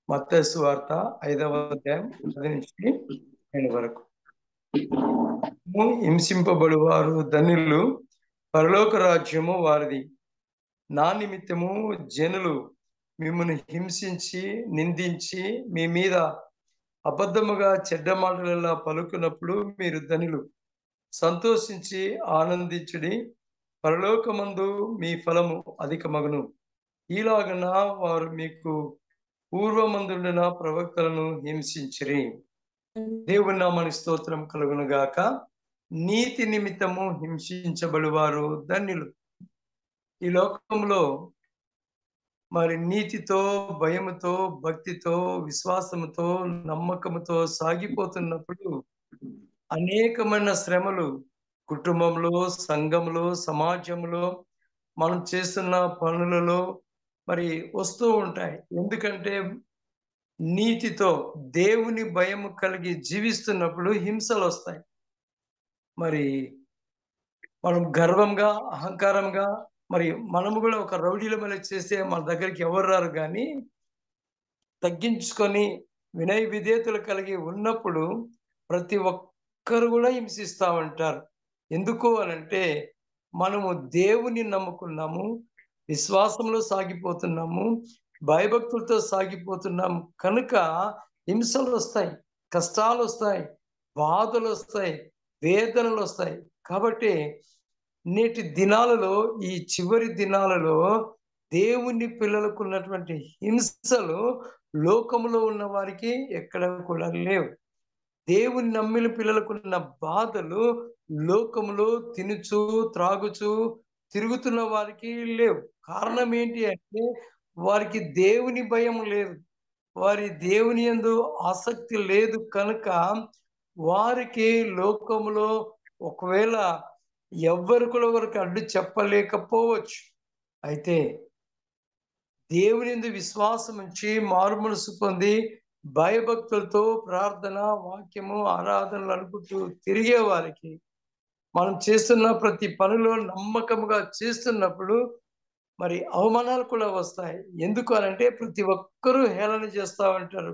మత్తయి సువార్త 5వ అధ్యాయం 10 నుంచి 12 వరకు. హింసింపబడువారు ధన్యులు, పరలోక రాజ్యము వారిది. నా నిమిత్తము జనులు మిమ్మల్ని హింసించి నిందించి మీ మీద అబద్ధముగా చెడ్డ మాటలలా పలుకున్నప్పుడు మీరు ధన్యులు. సంతోషించి ఆనందించుడి, పరలోకమందు మీ ఫలము అధికమగును. ఈలాగన వారు మీకు పూర్వమందుండిన ప్రవక్తలను హింసించిరి. దేవుని నామానికి స్తోత్రం కలుగును గాక. నీతి నిమిత్తము హింసించబడువారు ధన్యులు. ఈ లోకంలో మరి నీతితో, భయముతో, భక్తితో, విశ్వాసముతో, నమ్మకముతో సాగిపోతున్నప్పుడు అనేకమైన శ్రమలు కుటుంబంలో, సంఘంలో, సమాజంలో, మనం చేస్తున్న పనులలో మరి వస్తూ ఉంటాయి. ఎందుకంటే నీతితో దేవుని భయము కలిగి జీవిస్తున్నప్పుడు హింసలు వస్తాయి. మరి మనం గర్వంగా, అహంకారంగా, మరి మనము కూడా ఒక రౌడీల వలె చేస్తే మన దగ్గరికి ఎవరు రారు. కానీ తగ్గించుకొని వినయ విధేయతలు కలిగి ఉన్నప్పుడు ప్రతి ఒక్కరు కూడా హింసిస్తూ ఉంటారు. ఎందుకు అనంటే మనము దేవుని నమ్ముకున్నాము, విశ్వాసంలో సాగిపోతున్నాము, భయభక్తులతో సాగిపోతున్నాము కనుక హింసలు వస్తాయి, కష్టాలు వస్తాయి, బాధలు వస్తాయి, వేదనలు వస్తాయి. కాబట్టి నేటి దినాలలో, ఈ చివరి దినాలలో దేవుని పిల్లలకు ఉన్నటువంటి హింసలు లోకంలో ఉన్న వారికి ఎక్కడ కూడా లేవు. దేవుని నమ్మిన పిల్లలకున్న బాధలు లోకంలో తినుచు త్రాగుచు తిరుగుతున్న వారికి లేవు. కారణం ఏంటి అంటే వారికి దేవుని భయం లేదు, వారి దేవుని యందు ఆసక్తి లేదు కనుక వారికి లోకంలో ఒకవేళ ఎవ్వరు కూడా వారికి అడ్డు చెప్పలేకపోవచ్చు. అయితే దేవుని యందు విశ్వాసం ఉంచి మారుమనసు పొంది భయభక్తులతో ప్రార్థన, వాక్యము, ఆరాధనలు అనుకుంటూ తిరిగే వారికి మనం చేస్తున్న ప్రతి పనిలో నమ్మకముగా చేస్తున్నప్పుడు మరి అవమానాలు కూడా వస్తాయి. ఎందుకు అనంటే ప్రతి ఒక్కరూ హేళన చేస్తూ ఉంటారు.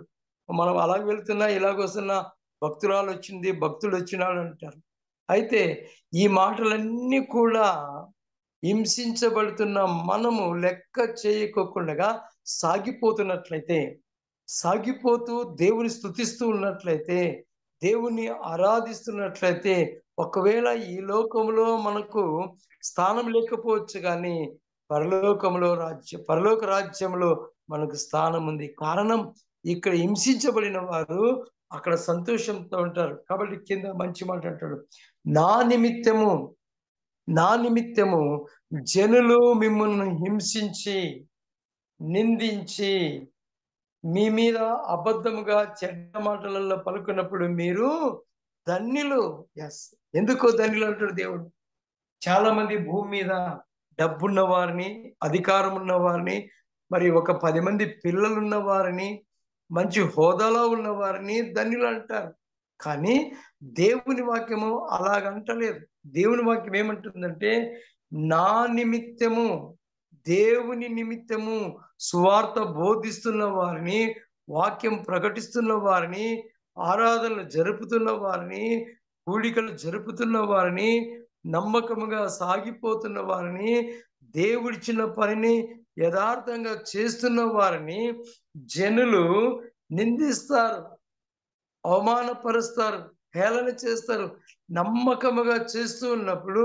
మనం అలాగ వెళ్తున్నా, ఇలాగొస్తున్నా, భక్తురాలు వచ్చింది, భక్తుడు వచ్చినాడు అంటారు. అయితే ఈ మాటలన్నీ కూడా హింసించబడుతున్న మనము లెక్క చేయకోకుండా సాగిపోతున్నట్లయితే, సాగిపోతూ దేవుని స్తుతిస్తూ ఉన్నట్లయితే, దేవుని ఆరాధిస్తున్నట్లయితే, ఒకవేళ ఈ లోకంలో మనకు స్థానం లేకపోవచ్చు కానీ పరలోక రాజ్యంలో మనకు స్థానం ఉంది. కారణం ఇక్కడ హింసించబడిన వారు అక్కడ సంతోషంతో ఉంటారు. కాబట్టి కింద మంచి మాట అంటాడు, నా నిమిత్తము జనులు మిమ్మల్ని హింసించి నిందించి మీ మీద అబద్ధముగా చెడ్డ మాటలలో పలుకున్నప్పుడు మీరు ధన్యులు. ఎస్, ఎందుకో ధన్యులు అంటాడు దేవుడు. చాలా మంది భూమి మీద డబ్బున్న వారిని, అధికారం ఉన్న వారిని, మరి ఒక 10 మంది పిల్లలున్న వారిని, మంచి హోదాలో ఉన్న వారిని ధన్యులు అంటారు. కానీ దేవుని వాక్యము అలాగంటలేదు. దేవుని వాక్యం ఏమంటుందంటే నా నిమిత్తము, దేవుని నిమిత్తము సువార్త బోధిస్తున్న వారిని, వాక్యం ప్రకటిస్తున్న వారిని, ఆరాధనలు జరుపుతున్న వారిని, కూడికలు జరుపుతున్న వారిని, నమ్మకముగా సాగిపోతున్న వారిని, దేవుడిచ్చిన పనిని యథార్థంగా చేస్తున్న వారిని జనులు నిందిస్తారు, అవమానపరుస్తారు, హేళన చేస్తారు. నమ్మకముగా చేస్తూ ఉన్నప్పుడు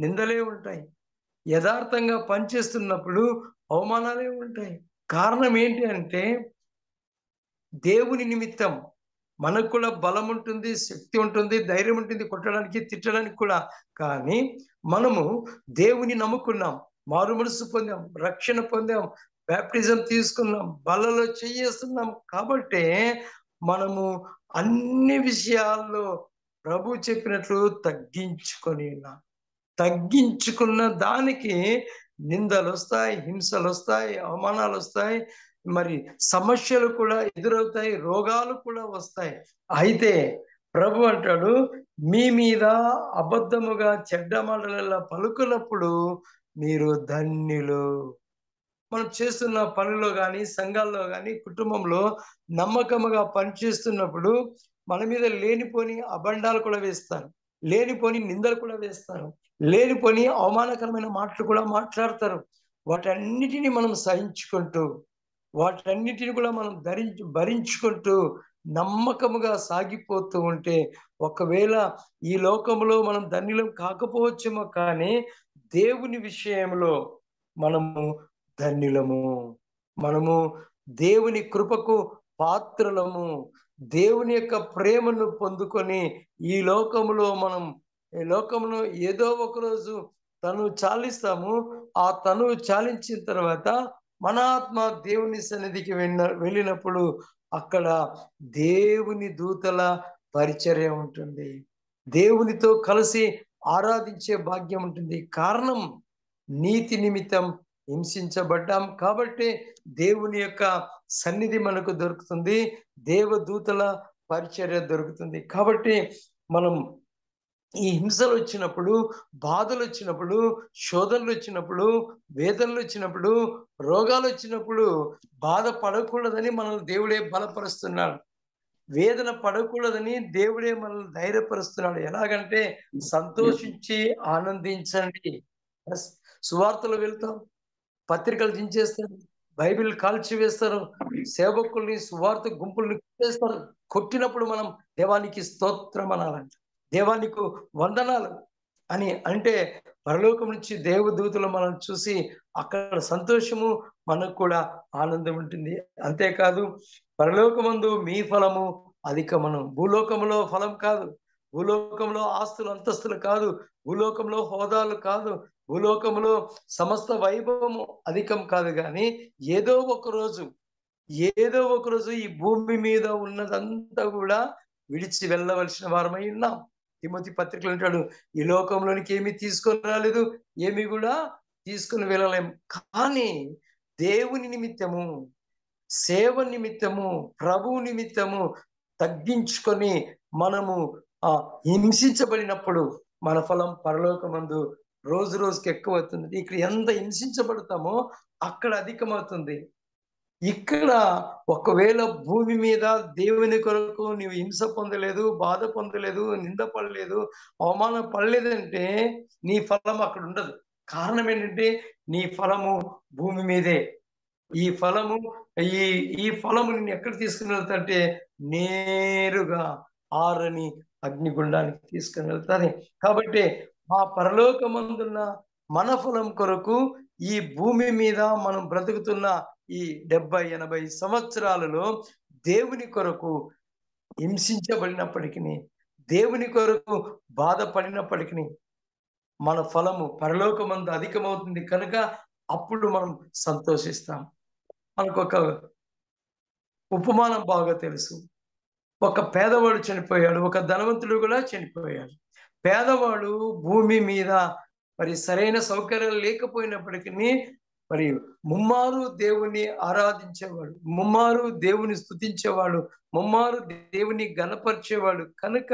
నిందలే ఉంటాయి, యథార్థంగా పనిచేస్తున్నప్పుడు అవమానాలే ఉంటాయి. కారణం ఏంటి అంటే దేవుని నిమిత్తం మనకు కూడా బలం ఉంటుంది, శక్తి ఉంటుంది, ధైర్యం ఉంటుంది కొట్టడానికి, తిట్టడానికి కూడా. కానీ మనము దేవుని నమ్ముకున్నాం, మారు మనసు పొందాం, రక్షణ పొందాం, బ్యాప్టిజం తీసుకున్నాం, బలలో చేస్తున్నాం. కాబట్టి మనము అన్ని విషయాల్లో ప్రభు చెప్పినట్లు తగ్గించుకున్న దానికి నిందలు వస్తాయి, హింసలు వస్తాయి, అవమానాలు వస్తాయి, మరి సమస్యలు కూడా ఎదురవుతాయి, రోగాలు కూడా వస్తాయి. అయితే ప్రభు అంటాడు, మీ మీద అబద్ధముగా చెడ్డ మాటలలో పలుకున్నప్పుడు మీరు ధన్యులు. మనం చేస్తున్న పనుల్లో గాని, సంఘాల్లో గాని, కుటుంబంలో నమ్మకముగా పనిచేస్తున్నప్పుడు మన మీద లేనిపోని అబండాలు కూడా వేస్తారు. లేనిపోని నిందలు కూడా వేస్తారు. లేనిపోని అవమానకరమైన మాటలు కూడా మాట్లాడతారు. వాటన్నిటిని మనం సహించుకుంటూ, వాటన్నిటిని కూడా మనం భరించుకుంటూ నమ్మకముగా సాగిపోతూ ఉంటే, ఒకవేళ ఈ లోకంలో మనం ధన్యులం కాకపోవచ్చేమో కానీ, దేవుని విషయంలో మనము ధన్యులము. మనము దేవుని కృపకు పాత్రులము. దేవుని యొక్క ప్రేమను పొందుకొని ఈ లోకములో ఏదో ఒక రోజు తను చాలిస్తాము. ఆ తను చాలించిన తర్వాత మన ఆత్మ దేవుని సన్నిధికి వెళ్ళినప్పుడు అక్కడ దేవుని దూతల పరిచర్య ఉంటుంది. దేవునితో కలిసి ఆరాధించే భాగ్యం ఉంటుంది. కారణం నీతి నిమిత్తం హింసించబడ్డాం కాబట్టి దేవుని యొక్క సన్నిధి మనకు దొరుకుతుంది. దేవదూతల పరిచర్య దొరుకుతుంది. కాబట్టి మనం ఈ హింసలొచ్చినప్పుడు, బాధలొచ్చినప్పుడు, శోధనలొచ్చినప్పుడు, వేదనలొచ్చినప్పుడు, రోగాలొచ్చినప్పుడు బాధపడకూడదని మనల్ని దేవుడే బలపరుస్తున్నాడు. వేదన పడకూడదని దేవుడే మనల్ని ధైర్యపరుస్తున్నాడు. ఎలాగంటే సంతోషించి ఆనందించండి. యెస్. సువార్తలో వెళ్తాం. పత్రికలు చించేస్తారు. బైబిల్ కాల్చివేస్తారు. సేవకుల్ని, సువార్త గుంపుల్ని కొట్టేస్తారు. కొట్టినప్పుడు మనం దేవానికి స్తోత్రం అనాలంట. దేవానికి వందనాలు అని అంటే పరలోకం నుంచి దేవదూతలు మనల్ని చూసి అక్కడ సంతోషము, మనకు కూడా ఆనందం ఉంటుంది. అంతేకాదు పరలోకమందు మీ ఫలము అధికమను. భూలోకములో ఫలం కాదు. భూలోకంలో ఆస్తులు, అంతస్తులు కాదు. భూలోకంలో హోదాలు కాదు. భూలోకములో సమస్త వైభవము అధికం కాదు గాని ఏదో ఒక రోజు ఈ భూమి మీద ఉన్నదంతా కూడా విడిచి వెళ్ళవలసిన వారమై ఉన్నాం. తిమోతి పత్రికలో అంటాడు, ఈ లోకంలోనికి ఏమీ తీసుకొని రాలేదు, ఏమి కూడా తీసుకొని వెళ్ళలేం. కానీ దేవుని నిమిత్తము, సేవ నిమిత్తము, ప్రభువు నిమిత్తము తగ్గించుకొని మనము హింసించబడినప్పుడు మన ఫలం పరలోకమందు రోజు రోజుకి ఎక్కువవుతుంది. ఇక్కడ ఎంత హింసించబడతామో అక్కడ అధికమవుతుంది. ఇక్కడ ఒకవేళ భూమి మీద దేవుని కొరకు నీవు హింస పొందలేదు, బాధ పొందలేదు, నింద పడలేదు, అవమానం పడలేదంటే నీ ఫలం అక్కడ ఉండదు. కారణం ఏంటంటే నీ ఫలము భూమి మీదే. ఈ ఫలము ఈ ఈ ఫలము నిన్ను ఎక్కడ తీసుకుని వెళ్తాంటే నేరుగా ఆరని అగ్నిగుండానికి తీసుకుని వెళ్తాది. కాబట్టి ఆ పరలోకమందున్న మన ఫలం కొరకు ఈ భూమి మీద మనం బ్రతుకుతున్న ఈ 70-80 సంవత్సరాలలో దేవుని కొరకు హింసించబడినప్పటికీ, దేవుని కొరకు బాధపడినప్పటికీ మన ఫలము పరలోకమందు అధికమవుతుంది కనుక అప్పుడు మనం సంతోషిస్తాం. మనకొక ఉపమానం బాగా తెలుసు. ఒక పేదవాడు చనిపోయాడు. ఒక ధనవంతుడు కూడా చనిపోయాడు. పేదవాడు భూమి మీద మరి సరైన సౌకర్యాలు లేకపోయినప్పటికీ మరి ముమ్మారు దేవుని ఆరాధించేవాడు, ముమ్మారు దేవుని స్తుతించేవాడు, ముమ్మారు దేవుని ఘనపరిచేవాడు కనుక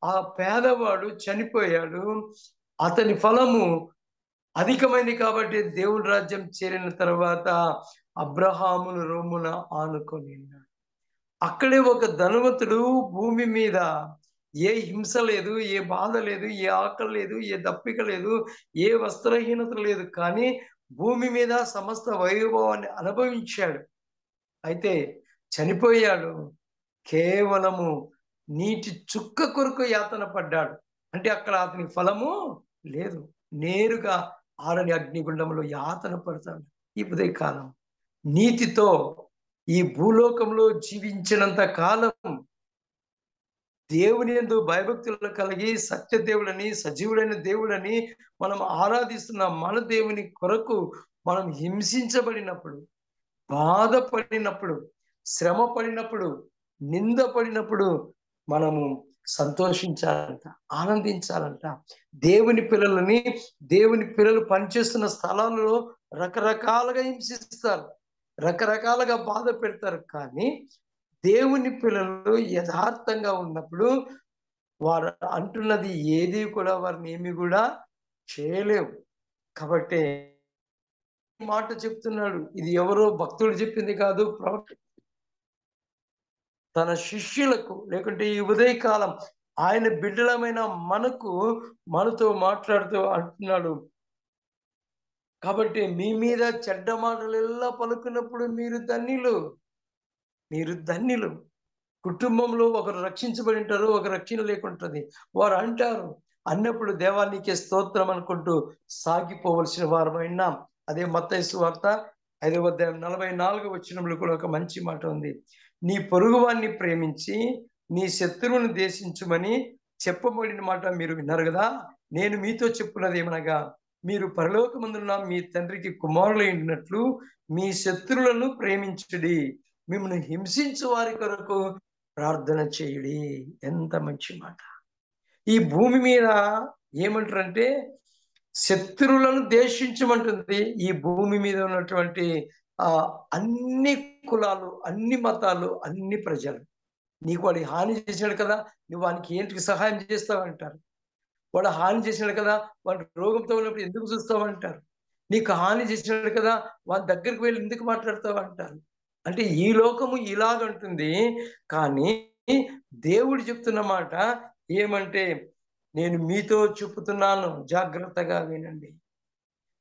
ఆ పేదవాడు చనిపోయాడు. అతని ఫలము అధికమైంది కాబట్టి దేవుని రాజ్యం చేరిన తర్వాత అబ్రహామును రొమ్మున ఆనుకొని ఉన్నాడు. అక్కడే ఒక ధనవంతుడు భూమి మీద ఏ హింస లేదు, ఏ బాధ లేదు, ఏ ఆకలి లేదు, ఏ దప్పిక లేదు, ఏ వస్త్రహీనత లేదు. కానీ భూమి మీద సమస్త వైభవాన్ని అనుభవించాడు. అయితే చనిపోయాడు. కేవలము నీటి చుక్క కొరకు యాతన పడ్డాడు. అంటే అక్కడ అతని ఫలము లేదు. నేరుగా ఆరని అగ్నిగుండంలో యాతన పడతాడు. ఈ ఉదయకాలం నీతితో ఈ భూలోకంలో జీవించినంత కాలం దేవుని యందు భయభక్తులు కలిగి సత్యదేవుడని, సజీవుడైన దేవుడని మనం ఆరాధిస్తున్న మన దేవుని కొరకు మనం హింసించబడినప్పుడు, బాధపడినప్పుడు, శ్రమ పడినప్పుడు, నింద పడినప్పుడు మనము సంతోషించాలంట, ఆనందించాలంట. దేవుని పిల్లలు పనిచేస్తున్న స్థలాలలో రకరకాలుగా హింసిస్తారు, రకరకాలుగా బాధ పెడతారు. కానీ దేవుని పిల్లలు యథార్థంగా ఉన్నప్పుడు వారు అంటున్నది ఏది కూడా వారిని ఏమి కూడా చేయలేవు. కాబట్టి మాట చెప్తున్నాడు. ఇది ఎవరో భక్తుడు చెప్పింది కాదు, ప్రవక్త తన శిష్యులకు, లేకుంటే ఈ ఉదయకాలం ఆయన బిడ్డలమైన మనతో మాట్లాడుతూ అంటున్నాడు. కాబట్టి మీ మీద చెడ్డ మాటలు పలుకున్నప్పుడు మీరు ధన్యులు. కుటుంబంలో ఒకరు రక్షించబడి ఉంటారు, ఒక రక్షణ లేకుంటది. వారు అంటారు, అన్నప్పుడు దేవా నీకే స్తోత్రం అనుకుంటూ సాగిపోవలసిన వారమైనాం. అదే మత్తయి సువార్త 5వ అధ్యాయం 44వ వచనంలో కూడా ఒక మంచి మాట ఉంది. నీ పొరుగువాన్ని ప్రేమించి నీ శత్రువును ద్వేషించుమని చెప్పబడిన మాట మీరు విన్నారు కదా. నేను మీతో చెప్పున్నది ఏమనగా, మీరు పరలోకమందున్న మీ తండ్రికి కుమారులై ఉండినట్లు మీ శత్రువులను ప్రేమించుడి, మిమ్మల్ని హింసించు వారి కొరకు ప్రార్థన చేయుడి. ఎంత మంచి మాట. ఈ భూమి మీద ఏమంటారంటే శత్రువులను ద్వేషించమంటుంది. ఈ భూమి మీద ఉన్నటువంటి అన్ని కులాలు, అన్ని మతాలు, అన్ని ప్రజలు. నీకు వాడి హాని చేసినాడు కదా, నువ్వు వానికి ఏంటికి సహాయం చేస్తావంటారు. వాడు హాని చేసినాడు కదా, వాడు రోగంతో ఉన్నప్పుడు ఎందుకు చూస్తావంటారు. నీకు హాని చేసినాడు కదా, వాడి దగ్గరికి వెళ్ళి ఎందుకు మాట్లాడతావంటారు. అంటే ఈ లోకము ఇలాగంటుంది. కానీ దేవుడు చెప్తున్న మాట ఏమంటే, నేను మీతో చెప్పుతున్నాను, జాగ్రత్తగా వినండి.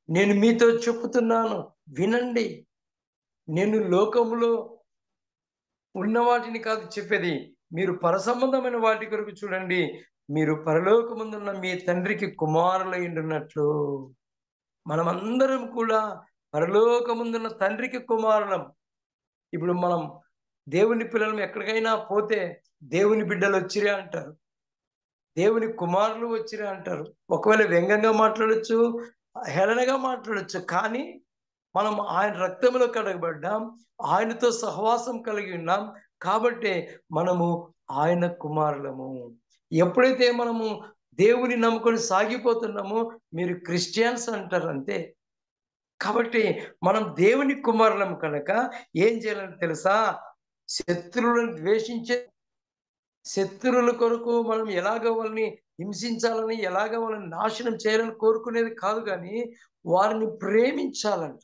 నేను మీతో చెప్పుతున్నాను, వినండి. నేను లోకములో ఉన్న వాటిని కాదు చెప్పేది, మీరు పరసంబంధమైన వాటి కొరకు చూడండి. మీరు పరలోకమందున్న మీ తండ్రికి కుమారులై ఉండున్నట్లు. మనమందరం కూడా పరలోకమందున్న తండ్రికి కుమారులం. ఇప్పుడు మనం దేవుని పిల్లలం ఎక్కడికైనా పోతే దేవుని బిడ్డలు వచ్చిరే అంటారు, దేవుని కుమారులు వచ్చిరే అంటారు. ఒకవేళ వ్యంగ్యంగా మాట్లాడొచ్చు, హేళనగా మాట్లాడొచ్చు, కానీ మనం ఆయన రక్తంలో కడగబడ్డాం, ఆయనతో సహవాసం కలిగి ఉన్నాం. కాబట్టి మనము ఆయన కుమారులము. ఎప్పుడైతే మనము దేవుని నమ్ముకొని సాగిపోతున్నామో మీరు క్రిస్టియన్స్ అంటారు అంతే. కాబట్టి మనం దేవుని కుమారులం కనుక ఏం చేయాలని తెలుసా? శత్రువులను ద్వేషించే, శత్రువుల కొరకు మనం ఎలాగ వాళ్ళని హింసించాలని, ఎలాగ వాళ్ళని నాశనం చేయాలని కోరుకునేది కాదు, కానీ వారిని ప్రేమించాలంట.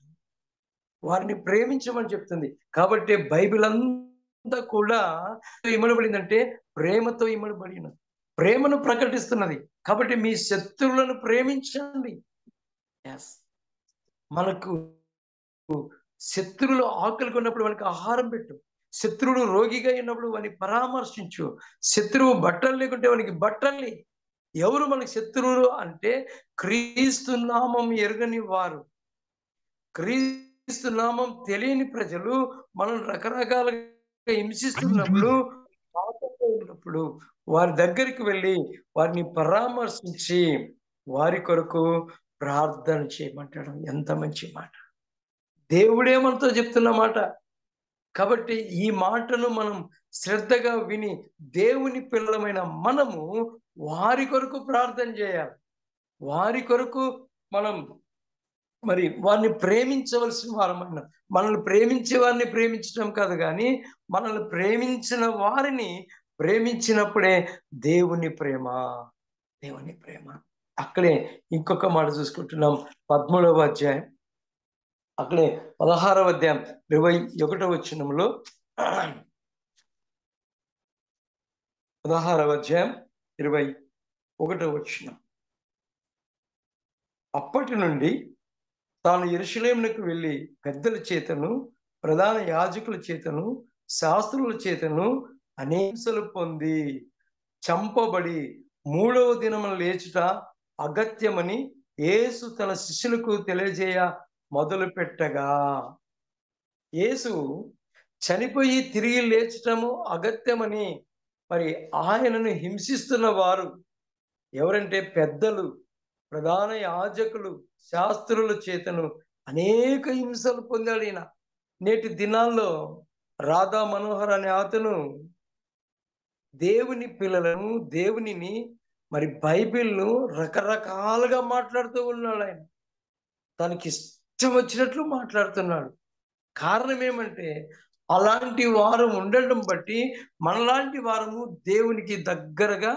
వారిని ప్రేమించమని చెప్తుంది. కాబట్టి బైబిల్ అంతా కూడా ఇమ్మడబడిందంటే ప్రేమతో ఇమ్మడబడినది, ప్రేమను ప్రకటిస్తున్నది. కాబట్టి మీ శత్రువులను ప్రేమించండి. మనకు శత్రువులు ఆకలి కొన్నప్పుడు వానికి ఆహారం పెట్టు, శత్రువుడు రోగిగా ఉన్నప్పుడు వాని పరామర్శించు, శత్రువు బట్టలు లేకుంటే వానికి బట్టల్ని. ఎవరు మనకి శత్రువులు అంటే క్రీస్తు నామం ఎరుగని వారు, క్రీస్తు నామం తెలియని ప్రజలు మనం రకరకాలుగా హింసిస్తున్నప్పుడు, ఉన్నప్పుడు వారి దగ్గరికి వెళ్ళి వారిని పరామర్శించి వారి కొరకు ప్రార్థన చేయమంటాడు. ఎంత మంచి మాట. దేవుడే మనతో చెప్తున్న మాట. కాబట్టి ఈ మాటను మనం శ్రద్ధగా విని దేవుని పిల్లలమైన మనము వారి కొరకు ప్రార్థన చేయాలి. వారి కొరకు మనం మరి వారిని ప్రేమించవలసిన వారమైన, మనల్ని ప్రేమించే వారిని ప్రేమించడం కాదు, కానీ మనల్ని ప్రేమించిన వారిని ప్రేమించినప్పుడే దేవుని ప్రేమ. దేవుని ప్రేమ. అక్కడే ఇంకొక మాట చూసుకుంటున్నాం. 13వ అధ్యాయం, అక్కడే 16వ అధ్యాయం 21వ వచనంలో, 16వ అధ్యాయం 21వ వచనం. అప్పటి నుండి తాను యెరూషలేమునకు వెళ్ళి పెద్దల చేతను, ప్రధాన యాజకుల చేతను, శాస్త్రుల చేతను అనేంసలు పొంది చంపబడి 3వ దినమున లేచుట అగత్యమని యేసు తన శిష్యులకు తెలియజేయ మొదలు పెట్టగా. యేసు చనిపోయి తిరిగి లేచటము అగత్యమని మరి ఆయనను హింసిస్తున్న వారు ఎవరంటే పెద్దలు, ప్రధాన యాజకులు, శాస్త్రుల చేతను అనేక హింసలు పొందాడు ఈయన. నేటి దినాల్లో రాధా మనోహర్ అనే అతను దేవుని పిల్లలను, దేవునిని మరి బైబిల్ను రకరకాలుగా మాట్లాడుతూ ఉన్నాడు. ఆయన తనకి ఇష్టం వచ్చినట్లు మాట్లాడుతున్నాడు. కారణం ఏమంటే అలాంటి వారు ఉండడం బట్టి మనలాంటి వారము దేవునికి దగ్గరగా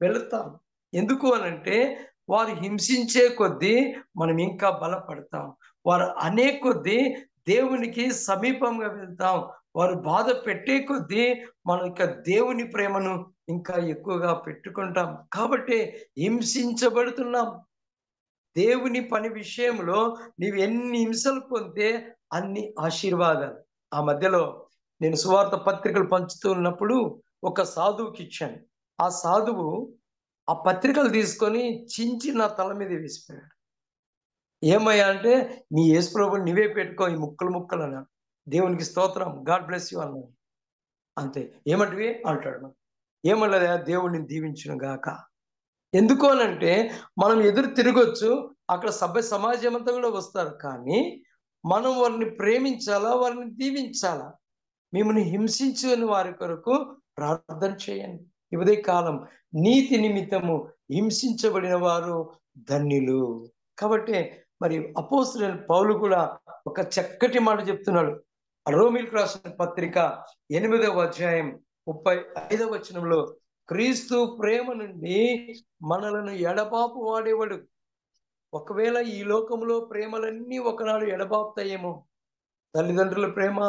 వెళతాం. ఎందుకు అనంటే వారు హింసించే కొద్దీ మనం ఇంకా బలపడతాం. వారు అనే కొద్దీ దేవునికి సమీపంగా వెళ్తాం. వారు బాధ పెట్టే కొద్దీ మనం ఇంకా దేవుని ప్రేమను ఇంకా ఎక్కువగా పెట్టుకుంటాం. కాబట్టి హింసించబడుతున్నాం. దేవుని పని విషయంలో నీవు ఎన్ని హింసలు పొందితే అన్ని ఆశీర్వాదాలు. ఆ మధ్యలో నేను సువార్త పత్రికలు పంచుతూ ఉన్నప్పుడు ఒక సాధువుకి ఇచ్చాను. ఆ సాధువు ఆ పత్రికలు తీసుకొని చించి నా తల మీద వేసిపోయాడు. ఏమయ్యా అంటే, "నీ యేసు ప్రభువుని నువ్వే పెట్టుకో ఈ ముక్కలు ముక్కలు" అన్నాడు. దేవునికి స్తోత్రం. గాడ్ బ్లెస్ యూ అన్నాను. అంతే. "ఏమంటివి?" అంటాడు. "ఏమనలేదయ్యా, దేవుడు నిన్ను దీవించును గాక." ఎందుకు అనంటే, మనం ఎదురు తిరగొచ్చు. అక్కడ సభ్య సమాజం అంతా కూడా వస్తారు. కానీ, మనం వారిని ప్రేమించాలా, వారిని దీవించాలా. మిమ్మల్ని హింసించని వారి కొరకు ప్రార్థన చేయండి. ఈ ఉదయ కాలం నీతి నిమిత్తము హింసించబడిన వారు ధన్యులు. కాబట్టి మరి అపోస్తలుడైన పౌలు కూడా ఒక చక్కటి మాట చెప్తున్నాడు. రోమీయులకు రాసిన పత్రిక 8వ అధ్యాయం 35వ వచనంలో, క్రీస్తు ప్రేమ నుండి మనలను ఎడబాపు వాడేవాడు. ఒకవేళ ఈ లోకంలో ప్రేమలన్నీ ఒకనాడు ఎడబాపుతాయేమో. తల్లిదండ్రుల ప్రేమ,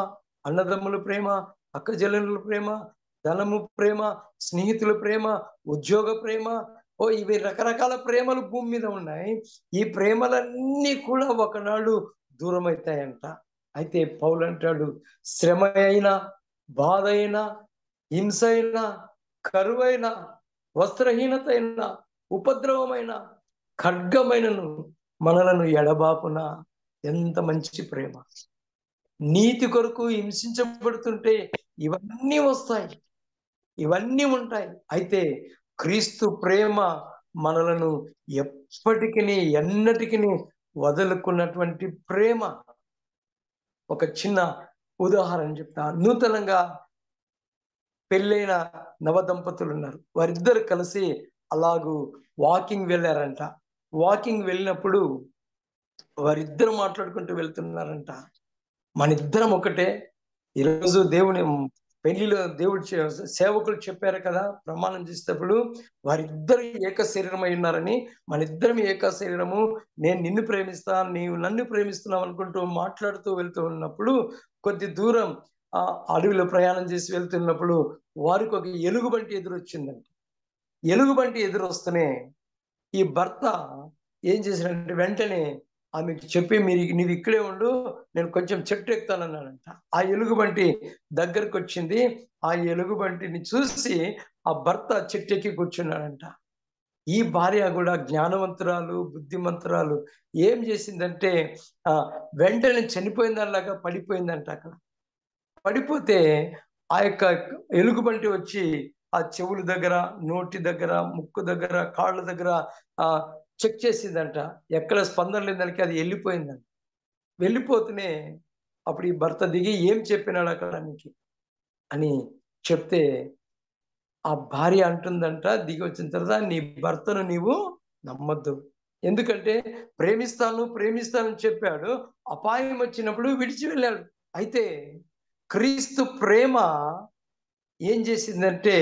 అన్నదమ్ముల ప్రేమ, అక్కచెల్లెళ్ళ ప్రేమ, ధనము ప్రేమ, స్నేహితుల ప్రేమ, ఉద్యోగ ప్రేమ, ఇవి రకరకాల ప్రేమలు భూమి మీద ఉన్నాయి. ఈ ప్రేమలన్నీ కూడా ఒకనాడు దూరమైతాయంట. అయితే పౌలు అంటాడు, శ్రమ అయినా, బాధ అయినా, హింస అయినా, కరువైన, వస్త్రహీనత అయినా, ఉపద్రవమైన, ఖడ్గమైనను మనలను ఎడబాపున. ఎంత మంచి ప్రేమ! నీతి కొరకు హింసించబడుతుంటే ఇవన్నీ వస్తాయి, ఇవన్నీ ఉంటాయి. అయితే క్రీస్తు ప్రేమ మనలను ఎప్పటికీ ఎన్నటికీ వదులుకున్నటువంటి ప్రేమ. ఒక చిన్న ఉదాహరణ చెప్తా. నూతనంగా పెళ్ళైన నవదంపతులు ఉన్నారు. వారిద్దరు కలిసి అలాగూ వాకింగ్ వెళ్ళారంట. వాకింగ్ వెళ్ళినప్పుడు వారిద్దరు మాట్లాడుకుంటూ వెళ్తున్నారంట. మనిద్దరం ఒకటే. ఈరోజు దేవుని పెళ్లిలో దేవుడు సేవకులు చెప్పారు కదా, ప్రమాణం చేసేటప్పుడు వారిద్దరు ఏక శరీరమై ఉన్నారని. మనిద్దరం ఏక శరీరము, నేను నిన్ను ప్రేమిస్తా, నీవు నన్ను ప్రేమిస్తున్నావు అనుకుంటూ మాట్లాడుతూ వెళ్తూ ఉన్నప్పుడు కొద్ది దూరం అడవిలో ప్రయాణం చేసి వెళ్తున్నప్పుడు వారికి ఒక ఎలుగుబంటి ఎదురొచ్చిందంట. ఎలుగుబంటి ఎదురొస్తూనే ఈ భర్త ఏం చేశాడంటే వెంటనే ఆమెకి చెప్పి, నీవు ఇక్కడే ఉండు, నేను కొంచెం చెట్టు ఎక్కుతానన్నాడంట. ఆ ఎలుగుబంటి దగ్గరకు వచ్చింది. ఆ ఎలుగుబంటిని చూసి ఆ భర్త చెట్టు ఎక్కి కూర్చున్నాడంట. ఈ భార్య కూడా జ్ఞానవంతురాలు, బుద్ధిమంతురాలు. ఏం చేసిందంటే వెంటనే చనిపోయిందలాగా పడిపోయిందంట. అక్కడ పడిపోతే ఆ యొక్క ఎలుగుబంటి వచ్చి ఆ చెవుల దగ్గర, నోటి దగ్గర, ముక్కు దగ్గర, కాళ్ళ దగ్గర చెక్ చేసిందంట. ఎక్కడ స్పందన లేదానికి అది వెళ్ళిపోయిందంట. వెళ్ళిపోతూనే అప్పుడు ఈ భర్త దిగి ఏం చెప్పినాడు అక్కడ నీకు అని చెప్తే, ఆ భార్య అంటుందంట దిగి వచ్చిన తర్వాత, నీ భర్తను నీవు నమ్మద్దు. ఎందుకంటే ప్రేమిస్తాను ప్రేమిస్తానని చెప్పాడు, అపాయం వచ్చినప్పుడు విడిచి వెళ్ళాడు. అయితే క్రీస్తు ప్రేమ ఏం చేసిందంటే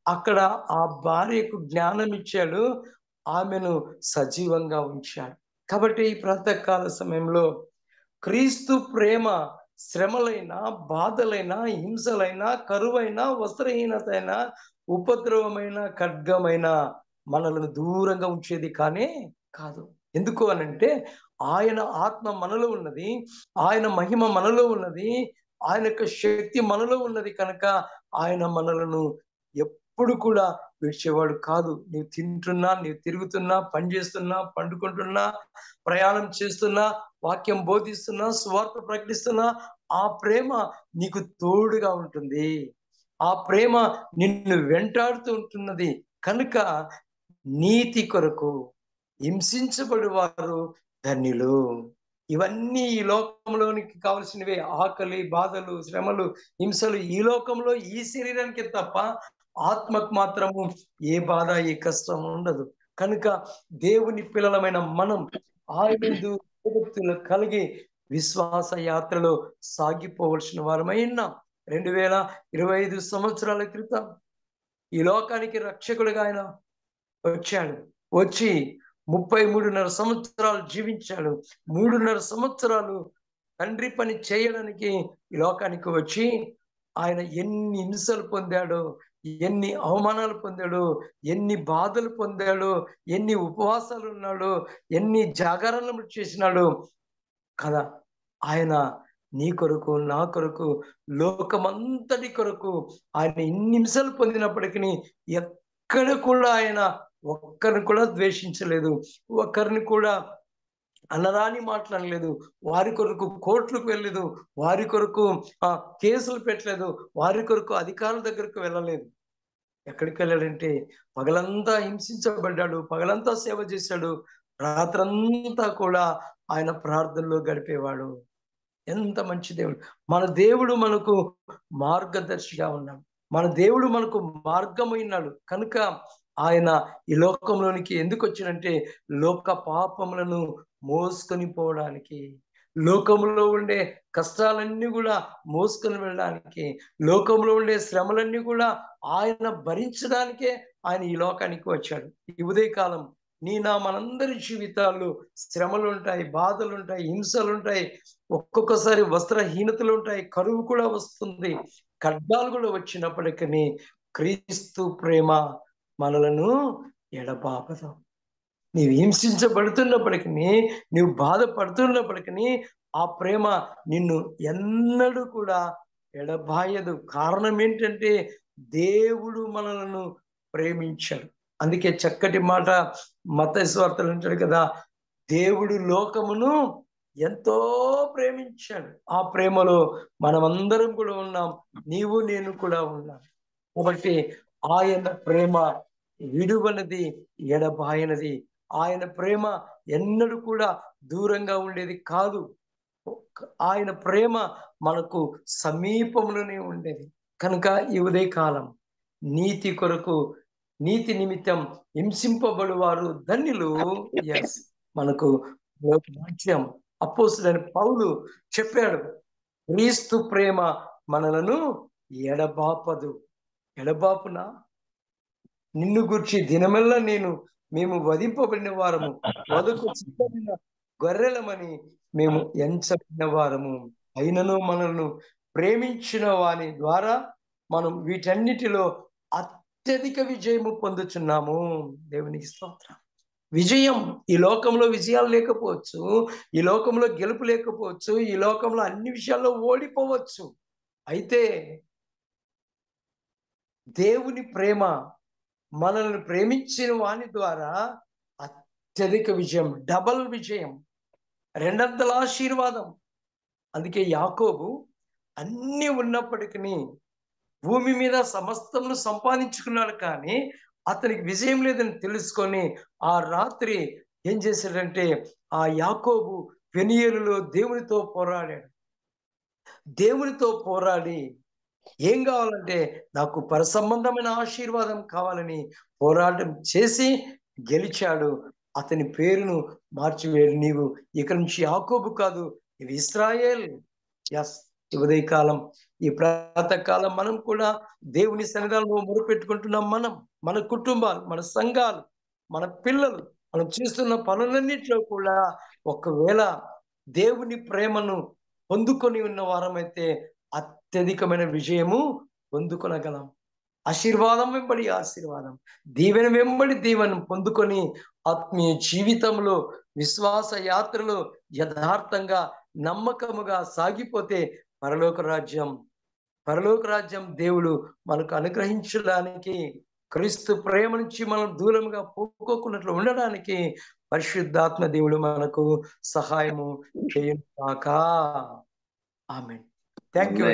అక్కడ ఆ భార్యకు జ్ఞానం ఇచ్చాడు, ఆమెను సజీవంగా ఉంచాడు. కాబట్టి ఈ ప్రాతకాల సమయంలో క్రీస్తు ప్రేమ శ్రమలైనా, బాధలైనా, హింసలైనా, కరువైనా, వస్త్రహీనతైనా, ఉపద్రవమైన, ఖడ్గమైన మనలను దూరంగా ఉంచేది కానే కాదు. ఎందుకు అనంటే ఆయన ఆత్మ మనలో ఉన్నది, ఆయన మహిమ మనలో ఉన్నది, ఆయన యొక్క శక్తి మనలో ఉన్నది కనుక ఆయన మనలను ఎప్పుడు కూడా విడిచేవాడు కాదు. నీవు తింటున్నా, నీవు తిరుగుతున్నా, పని చేస్తున్నా, పండుకుంటున్నా, ప్రయాణం చేస్తున్నా, వాక్యం బోధిస్తున్నా, సువార్త ప్రకటిస్తున్నా, ఆ ప్రేమ నీకు తోడుగా ఉంటుంది. ఆ ప్రేమ నిన్ను వెంటాడుతూ ఉంటున్నది. కనుక నీతి కొరకు హింసించబడి వారు ధన్యులు. ఇవన్నీ ఈ లోకంలోనికి కావలసినవే. ఆకలి, బాధలు, శ్రమలు, హింసలు ఈ లోకంలో ఈ శరీరానికి తప్ప ఆత్మకు మాత్రము ఏ బాధ, ఏ కష్టం ఉండదు. కనుక దేవుని పిల్లలమైన మనం ఆయనందు భక్తులు కలిగి విశ్వాస యాత్రలో సాగిపోవలసిన వారమై ఉన్నాం. 2025 సంవత్సరాల క్రితం ఈ లోకానికి రక్షకుడిగా ఆయన వచ్చాడు. వచ్చి 33.5 సంవత్సరాలు జీవించాడు. 3.5 సంవత్సరాలు తండ్రి పని చేయడానికి ఈ లోకానికి వచ్చి ఆయన ఎన్ని హింసలు పొందాడో, ఎన్ని అవమానాలు పొందాడో, ఎన్ని బాధలు పొందాడో, ఎన్ని ఉపవాసాలు ఉన్నాడో, ఎన్ని జాగరణలు చేసినాడో కదా. ఆయన నీ కొరకు, నా కొరకు, లోకమంతటి కొరకు ఆయన ఇన్ని హింసలు పొందినప్పటికీ ఎక్కడ కూడా ఆయన ఒక్కరిని కూడా ద్వేషించలేదు, ఒక్కరిని కూడా అనరాని మాట్లాడలేదు, వారి కొరకు కోర్టులకు వెళ్ళలేదు, వారి కొరకు కేసులు పెట్టలేదు, వారి కొరకు అధికారుల దగ్గరకు వెళ్ళలేదు. ఎక్కడికి వెళ్ళాడంటే పగలంతా హింసించబడ్డాడు, పగలంతా సేవ చేశాడు, రాత్రంతా కూడా ఆయన ప్రార్థనలో గడిపేవాడు. ఎంత మంచి దేవుడు! మన దేవుడు మనకు మార్గదర్శిగా ఉన్నాడు, మన దేవుడు మనకు మార్గమైనాడు. కనుక ఆయన ఈ లోకంలోనికి ఎందుకు వచ్చినంటే లోక పాపములను మోసుకొని పోవడానికి, లోకంలో ఉండే కష్టాలన్నీ కూడా మోసుకొని వెళ్ళడానికి, లోకంలో ఉండే శ్రమలన్నీ కూడా ఆయన భరించడానికే ఆయన ఈ లోకానికి వచ్చాడు. ఈ ఉదయకాలం మనందరి జీవితాల్లో శ్రమలు ఉంటాయి, బాధలు ఉంటాయి, హింసలు ఉంటాయి, ఒక్కొక్కసారి వస్త్రహీనతలు ఉంటాయి, కరువు కూడా వస్తుంది, ఖడ్గాలు కూడా వచ్చినప్పటికీ క్రీస్తు ప్రేమ మనలను ఎడబాపదు. నీవు హింసించబడుతున్నప్పటికీ, నీవు బాధపడుతున్నప్పటికీ ఆ ప్రేమ నిన్ను ఎన్నడూ కూడా ఎడబాయదు. కారణం ఏంటంటే దేవుడు మనలను ప్రేమించాడు. అందుకే చక్కటి మాట మత్తయి సువార్తలో అంటాడు కదా, దేవుడు లోకమును ఎంతో ప్రేమించాడు. ఆ ప్రేమలో మనమందరం కూడా ఉన్నాం, నీవు నేను కూడా ఉన్నాం. కాబట్టి ఆయన ప్రేమ విడువనది, ఎడబాయనది. ఆయన ప్రేమ ఎన్నడూ కూడా దూరంగా ఉండేది కాదు. ఆయన ప్రేమ మనకు సమీపంలోనే ఉండేది. కనుక ఈ ఉదయకాలం నీతి కొరకు, నీతి నిమిత్తం హింసింపబడువారు ధన్యులు. ఎస్, మనకు రాజ్యం. అపోస్తలుడైన పౌలు చెప్పాడు, క్రీస్తు ప్రేమ మనలను ఎడబాపదు. ఎడబాపునా? నిన్ను గుర్చి దినమెల్లా మేము వధింపబడిన వారము, వధకు సిద్ధమైన గొర్రెలమని మేము ఎంచబడిన వారము, అయినను మనల్ని ప్రేమించిన వాని ద్వారా మనం వీటన్నిటిలో అత్యధిక విజయము పొందుచున్నాము. దేవునికి స్తోత్రం. విజయం, ఈ లోకంలో విజయాలు లేకపోవచ్చు, ఈ లోకంలో గెలుపు లేకపోవచ్చు, ఈ లోకంలో అన్ని విషయాల్లో ఓడిపోవచ్చు. అయితే దేవుని ప్రేమ మనల్ని ప్రేమించిన వాని ద్వారా అత్యధిక విజయం, డబల్ విజయం, రెండంతల ఆశీర్వాదం. అందుకే యాకోబు అన్ని ఉన్నప్పటికీ భూమి మీద సమస్తమును సంపాదించుకున్నాడు, కానీ అతనికి విజయం లేదని తెలుసుకొని ఆ రాత్రి ఏం చేశాడంటే ఆ యాకోబు పెనియేలులో దేవునితో పోరాడాడు. దేవునితో పోరాడి ఏం కావాలంటే నాకు పరసంబంధమైన ఆశీర్వాదం కావాలని పోరాటం చేసి గెలిచాడు. అతని పేరును మార్చివేడు, నీవు ఇక నుంచి యాకోబు కాదు, ఇవి ఇశ్రాయేల్. ఎస్, ఉదయకాలం, ఈ ప్రాతకాలం మనం కూడా దేవుని సన్నిధానంలో మొరుపెట్టుకుంటున్నాం. మన కుటుంబాలు, మన సంఘాలు, మన పిల్లలు, మనం చేస్తున్న పనులన్నింటిలో కూడా ఒకవేళ దేవుని ప్రేమను పొందుకొని ఉన్న వారమైతే అత్యధికమైన విజయము పొందుకొనగలం. ఆశీర్వాదం వెంబడి ఆశీర్వాదం, దీవెన వెంబడి దీవెన పొందుకొని ఆత్మీయ జీవితంలో, విశ్వాస యాత్రలో యథార్థంగా నమ్మకముగా సాగిపోతే పరలోక రాజ్యం దేవుడు మనకు అనుగ్రహించడానికి, క్రీస్తు ప్రేమ నుంచి మనం దూరంగా పోకోకున్నట్లు ఉండడానికి పరిశుద్ధాత్మ దేవుడు మనకు సహాయము చేయును గాక. ఆమేన్. Thank you.